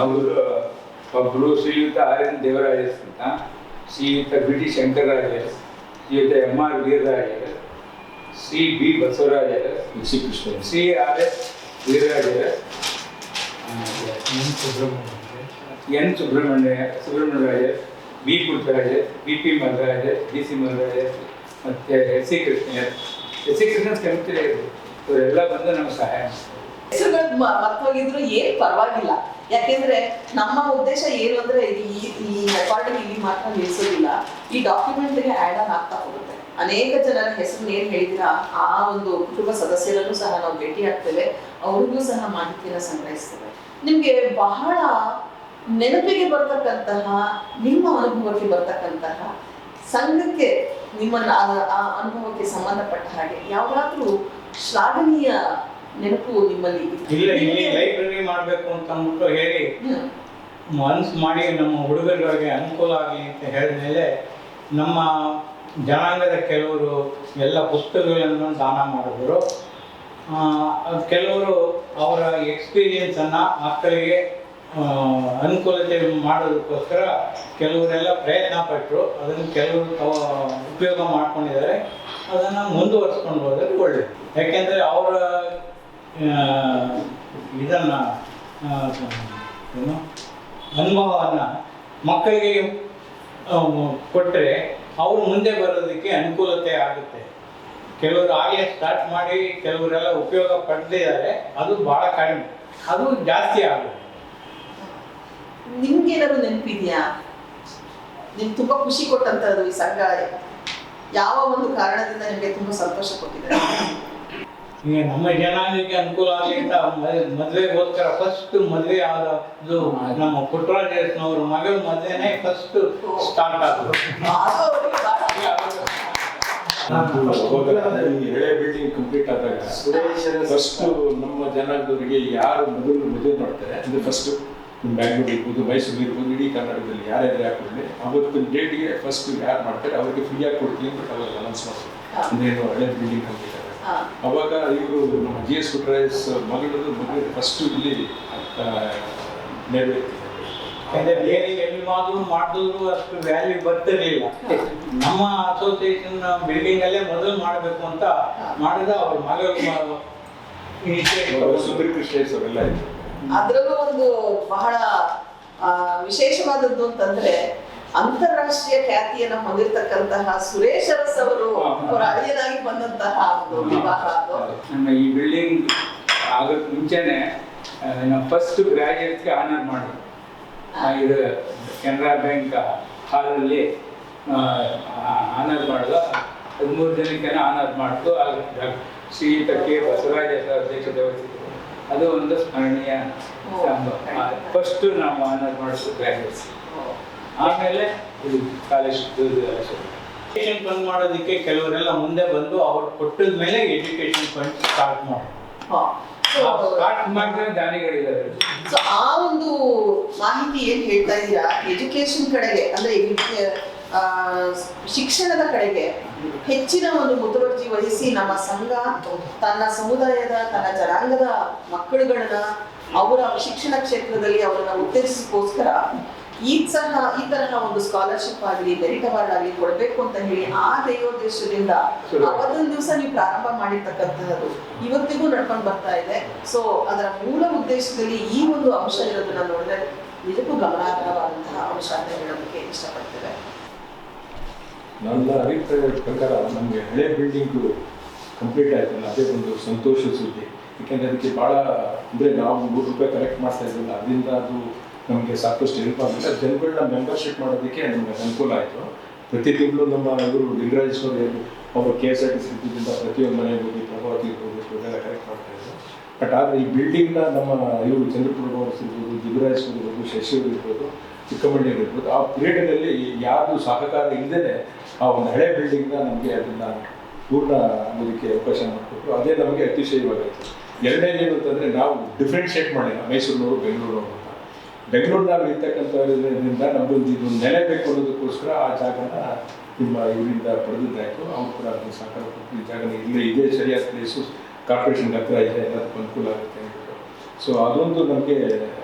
Speaker 4: ಅವರು ಒಬ್ಬರು ಶ್ರೀಯುತ RN ದೇವರಾಜಸ್ ಅಂತ, ಶ್ರೀಯುತ BT ಶಂಕರರಾಜಸ್, ಶ್ರೀಯುತ MR ವೀರರಾಜಸ್, CB ಬಸವರಾಜಸ್, CRS ವೀರರಾಜಸ್, N ಸುಬ್ರಹ್ಮಣ್ಯರಾಜಸ್, B ಪುಟ್ಟರಾಜಸ್, BP ಮಲ್ಲರಾಜಸ್, DC ಮಲ್ಲರಾಜಸ್, ಮತ್ತೆ SC ಕೃಷ್ಣ ಕಮಿಟಿ ಇವರೆಲ್ಲ ಬಂದು ನಮ್ಗೆ ಸಹಾಯ ಮಾಡ್ತಾರೆ.
Speaker 1: ಹೆಸರುಗಳು ಮರ್ತೋಗಿದ್ರು ಏನ್ ಪರವಾಗಿಲ್ಲ. ಯಾಕೆಂದ್ರೆ ನಮ್ಮ ಉದ್ದೇಶ ಏನು ಅಂದ್ರೆ ಈ ರೆಕಾರ್ಡಿಂಗ್ ಇಲ್ಲಿ ಮಾತ್ರ ನಿಲ್ಸೋದಿಲ್ಲ, ಈ ಡಾಕ್ಯುಮೆಂಟ್ಗೆ ಆ್ಯಡ್ ಆನ್ ಆಗ್ತಾ ಹೋಗುತ್ತೆ. ಅನೇಕ ಜನರ ಹೆಸರು ಏನ್ ಹೇಳಿದಿರಾ ಆ ಒಂದು ಕುಟುಂಬ ಸದಸ್ಯರನ್ನು ಸಹ ನಾವು ಭೇಟಿ ಆಗ್ತೇವೆ, ಅವ್ರಿಗೂ ಸಹ ಮಾಹಿತಿಯನ್ನು ಸಂಗ್ರಹಿಸ್ತೇವೆ. ನಿಮ್ಗೆ ಬಹಳ ನೆನಪಿಗೆ ಬರ್ತಕ್ಕಂತಹ, ನಿಮ್ಮ ಅನುಭವಕ್ಕೆ ಬರ್ತಕ್ಕಂತಹ, ಸಂಘಕ್ಕೆ ನಿಮ್ಮನ್ನ ಆ ಅನುಭವಕ್ಕೆ ಸಂಬಂಧಪಟ್ಟ ಹಾಗೆ ಯಾವಾದ್ರೂ ಶ್ಲಾಘನೀಯ ನೆನಪು ನಿಮ್ಮಲ್ಲಿ
Speaker 3: ಇಲ್ಲ? ಇಲ್ಲಿ ಲೈಬ್ರರಿ ಮಾಡಬೇಕು ಅಂತ ಅಂದ್ಬಿಟ್ಟು ಹೇಳಿ ಮನಸ್ಸು ಮಾಡಿ ನಮ್ಮ ಹುಡುಗರಿಗೆ ಅನುಕೂಲ ಆಗಲಿ ಅಂತ ಹೇಳಿದ ಮೇಲೆ ನಮ್ಮ ಜನಾಂಗದ ಕೆಲವರು ಎಲ್ಲ ಪುಸ್ತಕಗಳನ್ನು ದಾನ ಮಾಡಿದ್ರು. ಕೆಲವರು ಅವರ ಎಕ್ಸ್ಪೀರಿಯನ್ಸನ್ನು ಮಕ್ಕಳಿಗೆ ಅನುಕೂಲತೆ ಮಾಡೋದಕ್ಕೋಸ್ಕರ ಕೆಲವರೆಲ್ಲ ಪ್ರಯತ್ನ ಪಟ್ಟರು. ಅದನ್ನು ಕೆಲವರು ಉಪಯೋಗ ಮಾಡ್ಕೊಂಡಿದ್ದಾರೆ. ಅದನ್ನು ಮುಂದುವರಿಸ್ಕೊಂಡು ಹೋದರೆ ಒಳ್ಳೆಯದು. ಯಾಕೆಂದರೆ ಅವರ ಇದನ್ನು ಏನು ಅನುಭವವನ್ನು ಮಕ್ಕಳಿಗೆ ಕೊಟ್ಟರೆ ಅವರು ಮುಂದೆ ಬರೋದಕ್ಕೆ ಅನುಕೂಲತೆ ಆಗುತ್ತೆ. ಕೆಲವರು ಆಗಲೇ ಸ್ಟಾರ್ಟ್ ಮಾಡಿ ಕೆಲವರೆಲ್ಲ ಉಪಯೋಗ ಪಡೆದಿದ್ದಾರೆ, ಅದು ಭಾಳ ಕಡಿಮೆ, ಅದು ಜಾಸ್ತಿ ಆಗುತ್ತೆ.
Speaker 1: ನಿಮ್ಗೇನಾದ್ರು ನೆನಪಿದೆಯಾ? ನಿಮ್ಗೆ ತುಂಬಾ ಖುಷಿ ಕೊಟ್ಟಂತದ್ದು ಈ ಸಂಘ ಯಾವ ಒಂದು ಕಾರಣದಿಂದ ನಿಮಗೆ ತುಂಬಾ ಸಂತೋಷ ಕೊಟ್ಟಿದೆ?
Speaker 3: ಈಗ ನಮ್ಮ ಜನಾಂಗಕ್ಕೆ ಅನುಕೂಲ ಆಗಲಿ ಅಂತ ಮದುವೆಗೋಸ್ಕರ ಫಸ್ಟ್ ಮದುವೆ ಆದದ್ದು ನಮ್ಮ ಪುಟ್ಟರಾಜನವ್ರ ಮಗಳ ಮದುವೆನೇ ಫಸ್ಟ್ ಸ್ಟಾರ್ಟ್ ಆದ್ರು.
Speaker 2: ಹಳೆ ಬಿಲ್ಡಿಂಗ್ ಕಂಪ್ಲೀಟ್ ಆದಾಗ ಫಸ್ಟ್ ನಮ್ಮ ಜನಾಂಗದವರಿಗೆ ಯಾರು ಮೊದಲು ಮದುವೆ ಮಾಡ್ತಾರೆ ಅಂದ್ರೆ ಫಸ್ಟ್ ಬ್ಯಾಂಗ್ಳೂರ್ ಇರ್ಬೋದು, ಮೈಸೂರು ಇರ್ಬೋದು, ಇಡೀ ಕರ್ನಾಟಕದಲ್ಲಿ ಯಾರ್ಯಾರು ಹಾಕಿದ್ರೆ ಅವತ್ತಿನ ಡೇಟ್ಗೆ ಫಸ್ಟ್ ಯಾರು ಮಾಡ್ತಾರೆ ಅವ್ರಿಗೆ ಫ್ರೀಯಾಗಿ ಕೊಡ್ತೀವಿ ಅಂತ ಅವಾಗ ಅನೌನ್ಸ್ ಮಾಡ್ತಾರೆ. ಅಂದ್ರೇನು ಹಳೆ ಬಿಲ್ಡಿಂಗ್ ಕಂಪ್ಲೀಟ್ ಆಗುತ್ತೆ.
Speaker 1: ಹಾ.
Speaker 2: ಅವಾಗ ಇವರು ನಮ್ಮ ಜಿ ಎಸ್ ಪುಟ್ಟರಾಯಸ್ ಮಗಳು ಫಸ್ಟ್ ಇಲ್ಲಿ ನೆರವೇರಿತು.
Speaker 3: ಯಾಕಂದ್ರೆ ಬೇರೆ ಎಲ್ಲಿವಾದ್ರೂ ಮಾಡಿದ್ರು ಅಷ್ಟು ವ್ಯಾಲ್ಯೂ ಬರ್ತಿರ್ಲಿಲ್ಲ. ನಮ್ಮ ಅಸೋಸಿಯೇಷನ್ ಬಿಲ್ಡಿಂಗ್ ಅಲ್ಲೇ ಮೊದಲು ಮಾಡಬೇಕು ಅಂತ ಮಾಡಿದ ಅವ್ರ ಮಗಳು
Speaker 2: ಸುಂದರಿ ಕೃಷ್ಣೇಶ್ ಅವರೆಲ್ಲ ಇತ್ತು.
Speaker 1: ಅದರಲ್ಲೂ ಒಂದು ಬಹಳ ವಿಶೇಷವಾದದ್ದು ಅಂತಂದ್ರೆ ಅಂತಾರಾಷ್ಟ್ರೀಯ ಖ್ಯಾತಿಯನ್ನು ಹೊಂದಿರತಕ್ಕಂತಹ ಸುರೇಶ್ ಅರಸ್ ಅವರು ಅವರ ಅಳಿಯನಾಗಿ ಬಂದಂತಹ ಒಂದು ವಿವಾಹ ಅದು.
Speaker 4: ನಮ್ಮ ಈ ಬಿಲ್ಡಿಂಗ್ ಆಗೋಕ್ಕೆ ಮುಂಚೆನೆ ನಮ್ಮ ಫಸ್ಟ್ ಗ್ರಾಜುಯೇಟ್ಸ್ಗೆ ಆನರ್ ಮಾಡಿದ್ರು. ಇದು ಕೆನರಾ ಬ್ಯಾಂಕ್ ಹಾಲಲ್ಲಿ ಆನರ್ ಮಾಡಿದ 13 ಜನಕ್ಕೆ ಆನರ್ ಮಾಡಿದ್ರು. ಶ್ರೀಯುತ ಕೆ ಬಸವರಾಜ ಅಧ್ಯಕ್ಷತೆ ವಹಿಸಿದ್ರು. ಅದು ಒಂದು ಸ್ಮರಣೀಯ ಫಸ್ಟ್ ನಾವು ಆನರ್ ಮಾಡಿದ್ರು ಗ್ರಾಜುಯೇಟ್ಸ್. ಆಮೇಲೆ ಇದು ಕಾಲೇಜ್
Speaker 3: ಎಜುಕೇಶನ್ ಫಂಡ್ ಮಾಡೋದಕ್ಕೆ ಕೆಲವರೆಲ್ಲ ಮುಂದೆ ಬಂದು ಅವ್ರು ಕೊಟ್ಟಿದ ಮೇಲೆ ಎಜುಕೇಶನ್ ಫಂಡ್ ಸ್ಟಾರ್ಟ್ ಮಾಡಿ
Speaker 4: ಸ್ಟಾರ್ಟ್ ಮಾಡಿದ್ರೆ ದಾನಿಗಳಿದ್ದಾರೆ.
Speaker 1: ಸೊ ಆ ಒಂದು ಮಾಹಿತಿ ಏನ್ ಹೇಳ್ತಾ ಇದ್ದೀರಾ, ಎಜುಕೇಶನ್ ಕಡೆಗೆ ಅಂದ್ರೆ ಶಿಕ್ಷಣದ ಕಡೆಗೆ ಹೆಚ್ಚಿನ ಒಂದು ಮುತುವರ್ಜಿ ವಹಿಸಿ ನಮ್ಮ ಸಂಘ ತನ್ನ ಸಮುದಾಯದ ತನ್ನ ಜನಾಂಗದ ಮಕ್ಕಳುಗಳನ್ನ ಅವರ ಶಿಕ್ಷಣ ಕ್ಷೇತ್ರದಲ್ಲಿ ಅವರನ್ನ ಉತ್ತೇಜಿಸೋಸ್ಕರ ಈ ತರಹ ಒಂದು ಸ್ಕಾಲರ್ಶಿಪ್ ಆಗಲಿ ಮೆರಿಟ್ ಅವಾರ್ಡ್ ಆಗಲಿ ಕೊಡಬೇಕು ಅಂತ ಹೇಳಿ ಆ ದೈವೋದ್ದೇಶದಿಂದ ಅವತ್ತೊಂದು ದಿವಸ ನೀವು ಪ್ರಾರಂಭ ಮಾಡಿರ್ತಕ್ಕಂತಹದ್ದು ಇವತ್ತಿಗೂ ನಡ್ಕೊಂಡು ಬರ್ತಾ ಇದೆ. ಸೊ ಅದರ ಮೂಲ ಉದ್ದೇಶದಲ್ಲಿ ಈ ಒಂದು ಅಂಶ ಇರೋದನ್ನ ನೋಡಿದ್ರೆ ನಿಜಕ್ಕೂ ಗಮನಾರ್ಹವಾದಂತಹ ಅಂಶ ಅಂತ ಹೇಳೋದಕ್ಕೆ ಇಷ್ಟಪಡ್ತೇವೆ.
Speaker 2: ನನ್ನ ಅಭಿಪ್ರಾಯದ ಪ್ರಕಾರ ನಮಗೆ ಹಳೆ ಬಿಲ್ಡಿಂಗು ಕಂಪ್ಲೀಟ್ ಆಯ್ತಲ್ಲ, ಅದೇ ಒಂದು ಸಂತೋಷ ಸುದ್ದಿ. ಯಾಕೆಂದರೆ ಅದಕ್ಕೆ ಭಾಳ ಅಂದರೆ ನಾವು ₹100 ಕಲೆಕ್ಟ್ ಮಾಡ್ತಾ ಇದ್ದಿಲ್ಲ, ಅದರಿಂದ ಅದು ನಮಗೆ ಸಾಕಷ್ಟು ಹೆಲ್ಪ್ ಆಗಿಲ್ಲ. ಜನಗಳನ್ನ ಮೆಂಬರ್ಶಿಪ್ ಮಾಡೋದಕ್ಕೆ ನಮಗೆ ಅನುಕೂಲ ಆಯಿತು. ಪ್ರತಿ ತಿಂಗಳು ನಮ್ಮ ಇವರು ಲಿಂಗರಾಜೇಶ್ವರಿ ಅವರು KSRTC ಪ್ರತಿಯೊಂದು ಮನೆಗೆ ಹೋಗಿ ಪ್ರಭಾವತಿ ಇರ್ಬೋದು ಇದೆಲ್ಲ ಕಲೆಕ್ಟ್ ಮಾಡ್ತಾಯಿದ್ರು. ಬಟ್ ಆದರೆ ಈ ಬಿಲ್ಡಿಂಗ್ನ ನಮ್ಮ ಇವರು ಚಂದ್ರಪ್ರಭು ಇರ್ಬೋದು, ಲಿಂಗರಾಜೇಶ್ವರಿ ಇರ್ಬೋದು, ಶಶಿಯವರು ಇರ್ಬೋದು, ಚಿಕ್ಕಮಂಡಿಯವರು ಇರ್ಬೋದು, ಆ ಪೀರಿಯಡ್ನಲ್ಲಿ ಯಾರು ಸಹಕಾರ ಇಲ್ಲದೇ ಆ ಒಂದು ಹಳೆ ಬಿಲ್ಡಿಂಗ್ನ ನಮಗೆ ಅದನ್ನು ಪೂರ್ಣ ಆಗೋದಕ್ಕೆ ಅವಕಾಶ ಮಾಡಿಕೊಟ್ರು. ಅದೇ ನಮಗೆ ಅತಿಶಯವಾಗಾಯಿತು. ಎರಡನೇದೇನು ಅಂತಂದರೆ ನಾವು ಡಿಫ್ರೆನ್ಷಿಯೇಟ್ ಮಾಡಿಲ್ಲ ಮೈಸೂರಿನವರು ಬೆಂಗಳೂರಿನವರು ಅಂತ. ಬೆಂಗಳೂರಿನಲ್ಲಿ ಇರ್ತಕ್ಕಂಥದ್ರಿಂದ ನಮಗೊಂದು ಇದು ನೆಲೆ ಬೇಕು ಅನ್ನೋದಕ್ಕೋಸ್ಕರ ಆ ಜಾಗನ ನಿಮ್ಮ ಇವರಿಂದ ಪಡೆದಿದ್ದಾಯಿತು. ಅವ್ರು ಕೂಡ ಅದನ್ನು ಸಹಕಾರ ಕೊಟ್ಟು ಈ ಜಾಗನ ಇದೇ ಸರಿಯಾದ ಪ್ಲೇಸು ಕಾರ್ಪೊರೇಷನ್ಗೆ ಹತ್ರ ಇದೆ, ಎಲ್ಲದಕ್ಕೂ ಅನುಕೂಲ ಆಗುತ್ತೆ ಅಂದ್ಬಿಟ್ಟು. ಸೊ ಅದೊಂದು ನಮಗೆ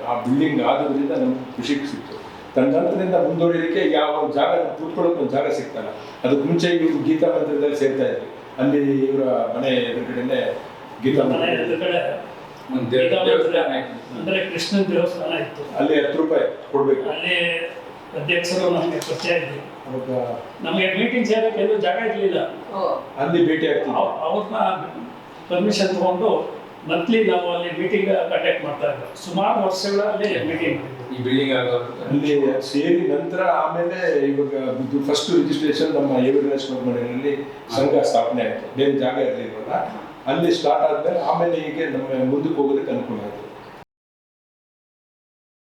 Speaker 2: ಆ ಬಿಲ್ಡಿಂಗ್ ಆಗೋದ್ರಿಂದ ನಮ್ಗೆ ಖುಷಿಗೆ ಸಿಕ್ತು. ತದನಂತರದಿಂದ ಮುಂದುವರಿಯೋದಕ್ಕೆ ಯಾವ ಜಾಗ ಕೂತ್ಕೊಳ್ಳೋಕೆ ಒಂದು ಜಾಗ ಸಿಗ್ತಲ್ಲ. ಅದಕ್ಕೆ ಮುಂಚೆ ಇವರು ಗೀತಾ ಮಂದಿರದಲ್ಲಿ ಸೇರ್ತಾ ಇದ್ವಿ. ಅಲ್ಲಿ ಇವರ ಮನೆ ಎದುರುಗಡೆನೆ ಗೀತಾ ಮಂದಿರ
Speaker 5: ಅಂದ್ರೆ ಕೃಷ್ಣನ ದೇವಸ್ಥಾನ ಇತ್ತು.
Speaker 2: ಅಲ್ಲಿ ₹10 ಕೊಡ್ಬೇಕು.
Speaker 5: ಅಲ್ಲಿ ಅಧ್ಯಕ್ಷರು ನಮಗೆ ಪರಿಚಯ ಇದ್ರು.
Speaker 2: ಅವಾಗ
Speaker 5: ನಮಗೆ ಮೀಟಿಂಗ್ ಸೇರಕ್ಕೆ ಎಲ್ಲೂ ಜಾಗ ಇರಲಿಲ್ಲ.
Speaker 2: ಅಲ್ಲಿ ಭೇಟಿ ಆಗ್ತೀವಿ.
Speaker 5: ಅವ್ರನ್ನ ಪರ್ಮಿಷನ್ ತಗೊಂಡು ಮಂತ್ಲಿ ನಾವು ಅಲ್ಲಿ ಮೀಟಿಂಗ್ ಕಂಡಕ್ಟ್ ಮಾಡ್ತಾ ಇದ್ವಿ. ಸುಮಾರು ವರ್ಷಗಳಲ್ಲಿ ಮೀಟಿಂಗ್
Speaker 4: ಈ ಬಿಲ್ಡಿಂಗ್ ಆಗೋದು
Speaker 2: ಅಲ್ಲಿ ಸೇರಿ ನಂತರ ಆಮೇಲೆ ಇವಾಗ ಫಸ್ಟ್ ರಿಜಿಸ್ಟ್ರೇಷನ್ ನಮ್ಮ ಏವಿರಾಜೇಶ್ವರ ಮನೆಯಲ್ಲಿ ಸಂಘ ಸ್ಥಾಪನೆ ಆಯಿತು. ಬೇರೆ ಜಾಗ ಇರಲಿಲ್ವಲ್ಲ, ಅಲ್ಲಿ ಸ್ಟಾರ್ಟ್ ಆದ್ಮೇಲೆ ಆಮೇಲೆ ಹೀಗೆ ನಮ್ಮ ಮುಂದಕ್ಕೆ ಹೋಗೋದಕ್ಕೆ ಅನುಕೂಲ ಆಯಿತು.